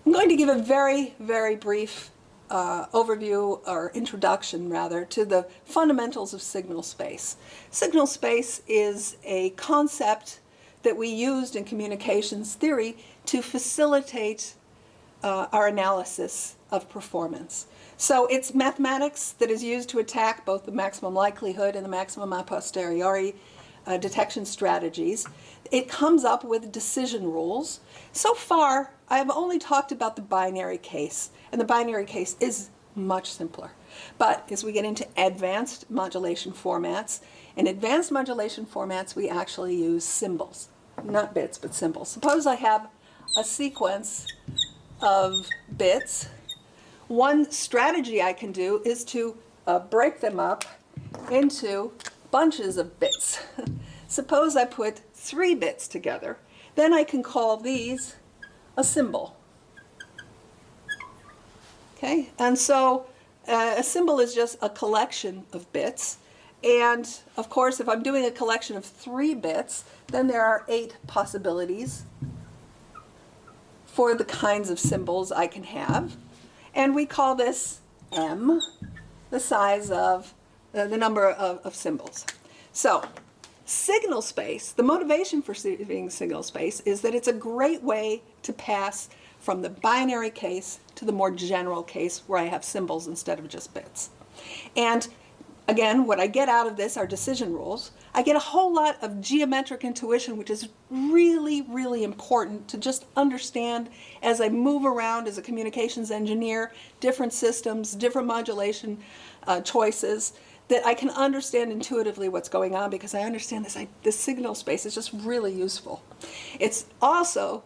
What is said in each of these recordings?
I'm going to give a very, very brief overview, or introduction rather, to the fundamentals of signal space. Signal space is a concept that we used in communications theory to facilitate our analysis of performance. So it's mathematics that is used to attack both the maximum likelihood and the maximum a posteriori detection strategies. It comes up with decision rules. So far, I've only talked about the binary case, and the binary case is much simpler. But as we get into advanced modulation formats, in advanced modulation formats, we actually use symbols, not bits, but symbols. Suppose I have a sequence of bits. One strategy I can do is to break them up into bunches of bits. Suppose I put 3 bits together. Then I can call these a symbol. Okay, and so a symbol is just a collection of bits. And of course, if I'm doing a collection of 3 bits, then there are 8 possibilities for the kinds of symbols I can have. And we call this M, the size of the number of symbols. So signal space, the motivation for being signal space is that it's a great way to pass from the binary case to the more general case where I have symbols instead of just bits. And again, what I get out of this are decision rules. I get a whole lot of geometric intuition, which is really, really important to just understand as I move around as a communications engineer, different systems, different modulation choices, that I can understand intuitively what's going on because I understand this signal space is just really useful. It's also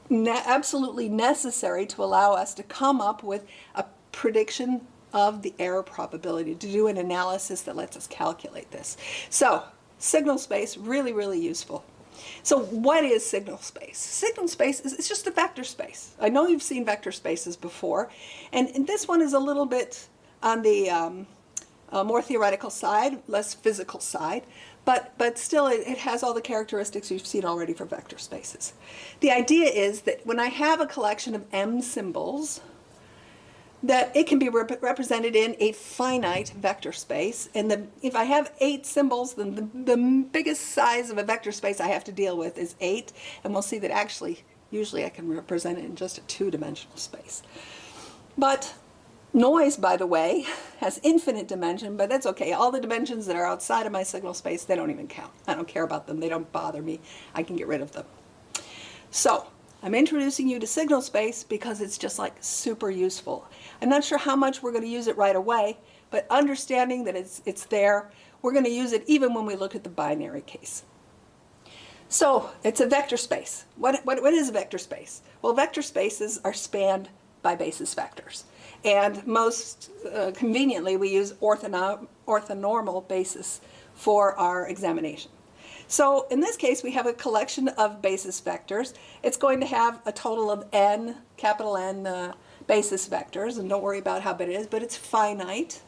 absolutely necessary to allow us to come up with a prediction of the error probability, to do an analysis that lets us calculate this. So signal space, really, really useful. So what is signal space? Signal space is it's just a vector space. I know you've seen vector spaces before, and this one is a little bit on the more theoretical side, less physical side, but still it has all the characteristics you've seen already for vector spaces. The idea is that when I have a collection of M symbols, that it can be represented in a finite vector space, and if I have 8 symbols, then the biggest size of a vector space I have to deal with is 8, and we'll see that actually usually I can represent it in just a 2-dimensional space. But noise, by the way, has infinite dimension, but that's okay. All the dimensions that are outside of my signal space, they don't even count. I don't care about them. They don't bother me. I can get rid of them. So I'm introducing you to signal space because it's just like super useful. I'm not sure how much we're going to use it right away, but understanding that it's there, we're going to use it even when we look at the binary case. So it's a vector space. What is a vector space? Well, vector spaces are spanned by basis vectors. And most conveniently, we use orthonormal basis for our examination. So in this case, we have a collection of basis vectors. It's going to have a total of n, capital N, basis vectors, and don't worry about how big it is, but it's finite.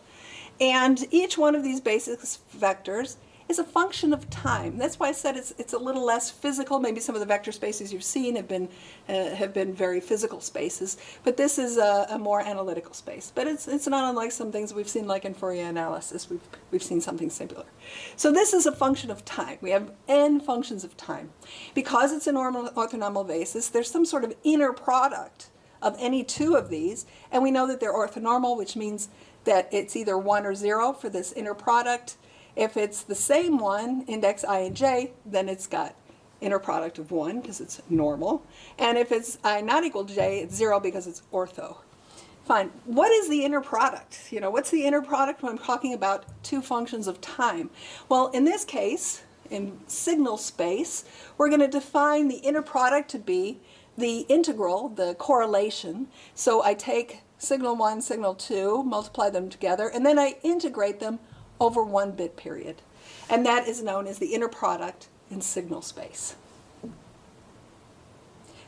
And each one of these basis vectors is a function of time. That's why I said it's a little less physical. Maybe some of the vector spaces you've seen have been very physical spaces, but this is a more analytical space. But it's not unlike some things we've seen, like in Fourier analysis. We've seen something similar. So this is a function of time. We have n functions of time. Because it's an orthonormal basis, there's some sort of inner product of any 2 of these, and we know that they're orthonormal, which means that it's either 1 or 0 for this inner product. If it's the same one, index I and j, then it's got inner product of 1 because it's normal. And if it's I not equal to j, it's 0 because it's ortho. Fine. What is the inner product? You know, what's the inner product when I'm talking about 2 functions of time? Well, in this case, in signal space, we're going to define the inner product to be the integral, the correlation. So I take signal 1, signal 2, multiply them together, and then I integrate them over 1 bit period. And that is known as the inner product in signal space.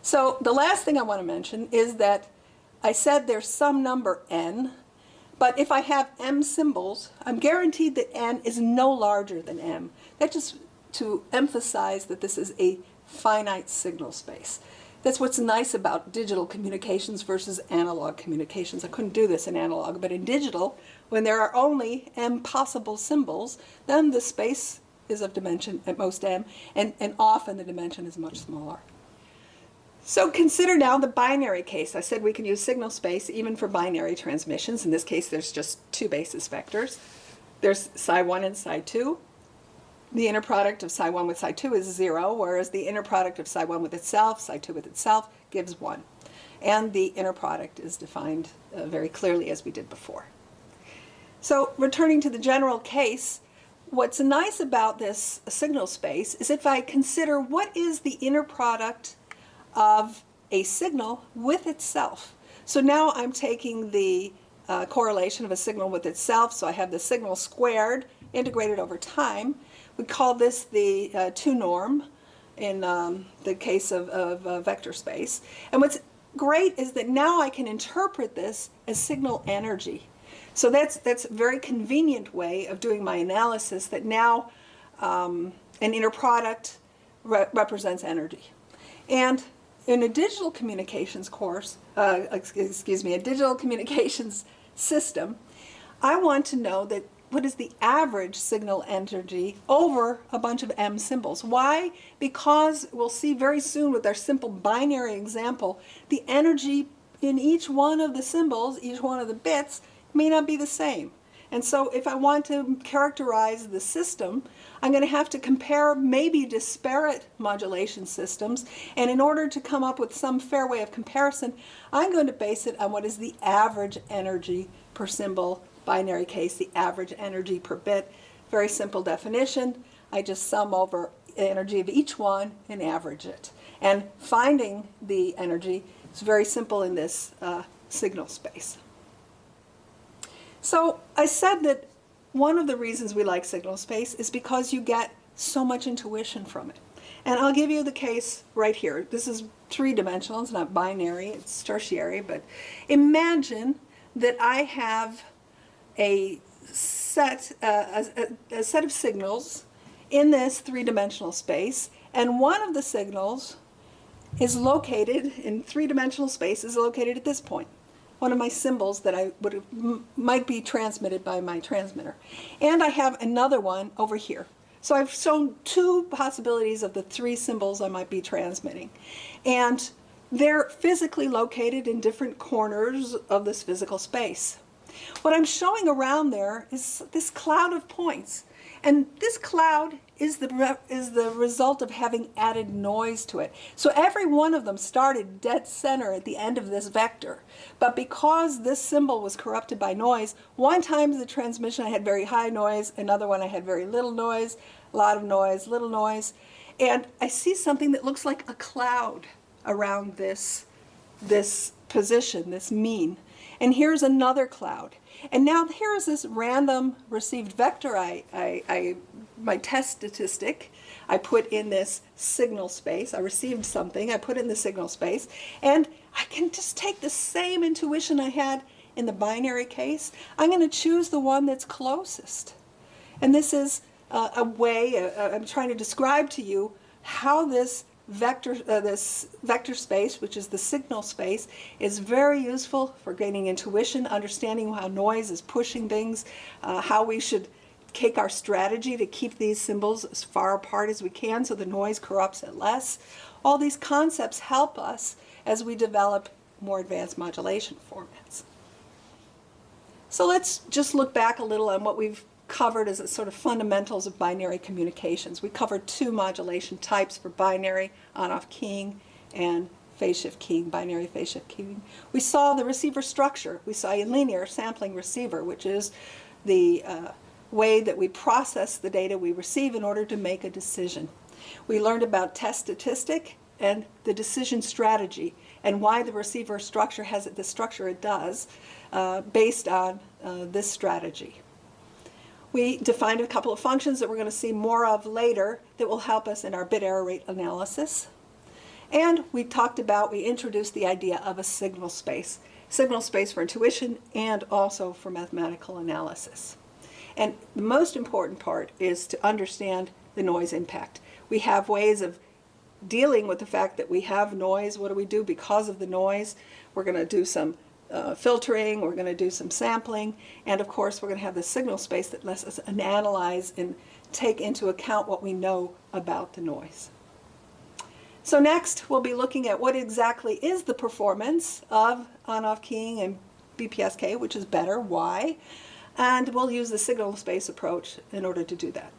So the last thing I want to mention is that I said there's some number n, but if I have m symbols, I'm guaranteed that n is no larger than m. That's just to emphasize that this is a finite signal space. That's what's nice about digital communications versus analog communications. I couldn't do this in analog, but in digital, when there are only m possible symbols, then the space is of dimension at most m, and often the dimension is much smaller. So consider now the binary case. I said we can use signal space even for binary transmissions. In this case, there's just two basis vectors. There's psi1 and psi2. The inner product of psi1 with psi2 is 0, whereas the inner product of psi1 with itself, psi2 with itself, gives 1. And the inner product is defined very clearly as we did before. So returning to the general case, what's nice about this signal space is if I consider what is the inner product of a signal with itself. So now I'm taking the correlation of a signal with itself, so I have the signal squared integrated over time. We call this the 2 norm in the case of vector space. And what's great is that now I can interpret this as signal energy. So that's a very convenient way of doing my analysis, that now an inner product represents energy. And in a digital communications course, a digital communications system, I want to know that what is the average signal energy over a bunch of m symbols. Why? Because we'll see very soon with our simple binary example, the energy in each one of the symbols, each one of the bits, may not be the same. And so if I want to characterize the system, I'm going to have to compare maybe disparate modulation systems. And in order to come up with some fair way of comparison, I'm going to base it on what is the average energy per symbol, binary case, the average energy per bit. Very simple definition. I just sum over the energy of each one and average it. And finding the energy is very simple in this signal space. So I said that one of the reasons we like signal space is because you get so much intuition from it. And I'll give you the case right here. This is 3-dimensional, it's not binary, it's tertiary, but imagine that I have a set of signals in this 3-dimensional space, and one of the signals is located in 3-dimensional space, is located at this point. One of my symbols that might be transmitted by my transmitter. And I have another one over here. So I've shown 2 possibilities of the 3 symbols I might be transmitting. And they're physically located in different corners of this physical space. What I'm showing around there is this cloud of points. And this cloud is the result of having added noise to it. So every one of them started dead center at the end of this vector. But because this symbol was corrupted by noise, one time the transmission I had very high noise, another one I had very little noise, a lot of noise, little noise. And I see something that looks like a cloud around this position, this mean. And here's another cloud. And now here's this random received vector, my test statistic, I put in this signal space. I received something, I put it in the signal space, and I can just take the same intuition I had in the binary case. I'm going to choose the one that's closest. And this is a way, I'm trying to describe to you how this vector space, which is the signal space, is very useful for gaining intuition, understanding how noise is pushing things, how we should take our strategy to keep these symbols as far apart as we can so the noise corrupts it less. All these concepts help us as we develop more advanced modulation formats. So let's just look back a little on what we've covered as a sort of fundamentals of binary communications. We covered 2 modulation types for binary, on-off keying, and phase shift keying, binary phase shift keying. We saw the receiver structure. We saw a linear sampling receiver, which is the way that we process the data we receive in order to make a decision. We learned about test statistic and the decision strategy, and why the receiver structure has the structure it does based on this strategy. We defined a couple of functions that we're going to see more of later that will help us in our bit error rate analysis. And we introduced the idea of a signal space for intuition and also for mathematical analysis. And the most important part is to understand the noise impact. We have ways of dealing with the fact that we have noise. What do we do because of the noise? We're going to do some filtering, we're going to do some sampling, and of course we're going to have the signal space that lets us analyze and take into account what we know about the noise. So next we'll be looking at what exactly is the performance of on-off keying and BPSK, which is better, why, and we'll use the signal space approach in order to do that.